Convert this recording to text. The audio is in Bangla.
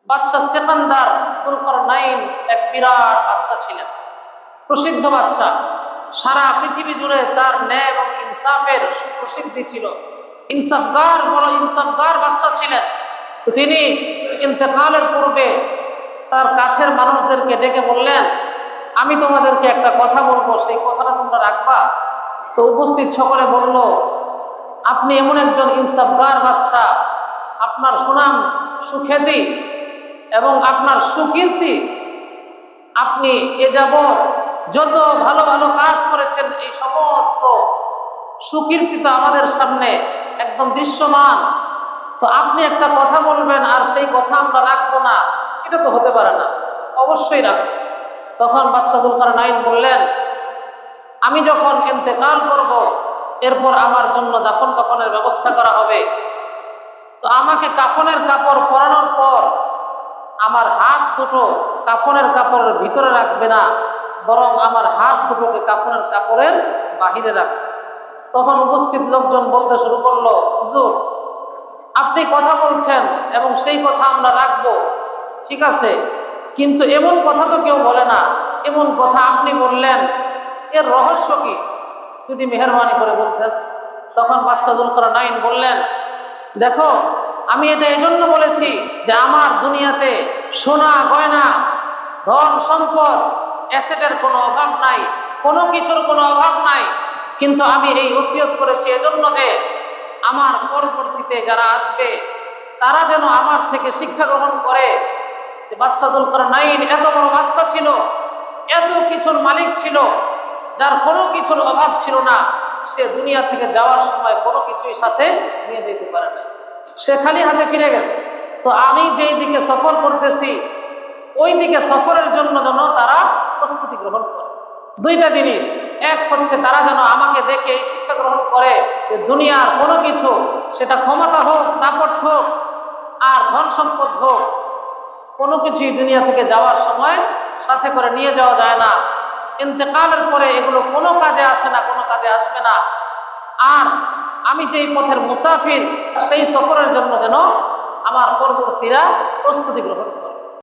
বাদশাহ সেকান্দার যুলকারনাইন এক বিরাট বাদশাহ ছিলেন, প্রসিদ্ধ বাদশাহ। সারা পৃথিবী জুড়ে তার ন্যায় এবং ইনসাফের সুপ্রসিদ্ধি ছিল। ইনসাফগার, বড় ইনসাফগার বাদশাহ ছিলেন। তো তিনি ইন্তেকালের পূর্বে তার কাছের মানুষদেরকে ডেকে বললেন, আমি তোমাদেরকে একটা কথা বলবো, সেই কথাটা তোমরা রাখবা। তো উপস্থিত সকলে বলল, আপনি এমন একজন ইনসাফগার বাদশাহ, আপনার সুনাম সুখ্যাতি এবং আপনার সুকীর্তি, আপনি এ যাবৎ যত ভালো ভালো কাজ করেছেন এই সমস্ত সুকীর্তি তো আমাদের সামনে একদম দৃশ্যমান। তো আপনি একটা কথা বলবেন আর সেই কথা আমরা রাখবো না, এটা তো হতে পারে না, অবশ্যই রাখবো। তখন বাদশাহ যুলকারনাইন বললেন, আমি যখন ইন্তেকাল করব, এরপর আমার জন্য দাফন কাফনের ব্যবস্থা করা হবে। তো আমাকে কাফনের কাপড় পরানোর পর আমার হাত দুটো কাফনের কাপড়ের ভিতরে রাখবে না, বরং আমার হাত দুটোকে কাফনের কাপড়ের বাহিরে রাখবে। তখন উপস্থিত লোকজন বলতে শুরু করলো, হুজুর, আপনি কথা বলছেন এবং সেই কথা আমরা রাখবো, ঠিক আছে, কিন্তু এমন কথা তো কেউ বলে না, এমন কথা আপনি বললেন, এর রহস্য কি? যদি মেহেরবানি করে বলতেন। তখন বাদশাহ যুলকারনাইন বললেন, দেখো, আমি এটা এজন্য বলেছি যে আমার দুনিয়াতে সোনা গয়না ধন সম্পদ অ্যাসেটের কোনো অভাব নাই, কোনো কিছুর কোনো অভাব নাই, কিন্তু আমি এই ওসিয়ত করেছি এজন্য যে আমার পরবর্তীতে যারা আসবে তারা যেন আমার থেকে শিক্ষা গ্রহণ করে যে বাদশাহ যুলকারনাইন এত বড় বাদশাহ ছিল, এত কিছুর মালিক ছিল, যার কোনো কিছুর অভাব ছিল না, সে দুনিয়া থেকে যাওয়ার সময় কোনো কিছুই সাথে নিয়ে যেতে পারে না, সে খালি হাতে ফিরে গেছে। তো আমি যেই দিকে সফর করতেছি ওই দিকে সফরের জন্য যেন তারা প্রস্তুতি গ্রহণ করে। দুইটা জিনিস, এক হচ্ছে তারা যেন আমাকে দেখে এই শিক্ষা গ্রহণ করে যে দুনিয়ার কোনো কিছু, সেটা ক্ষমতা হোক, দাপট হোক আর ধন সম্পদ হোক, কোনো কিছুই দুনিয়া থেকে যাওয়ার সময় সাথে করে নিয়ে যাওয়া যায় না। ইন্তেকালের পরে এগুলো কোনো কাজে আসে না, কোনো কাজে আসবে না। আর আমি যেই পথের মুসাফির, সেই সফরের জন্য যেন আমার পরবর্তীরা প্রস্তুতি গ্রহণ করে।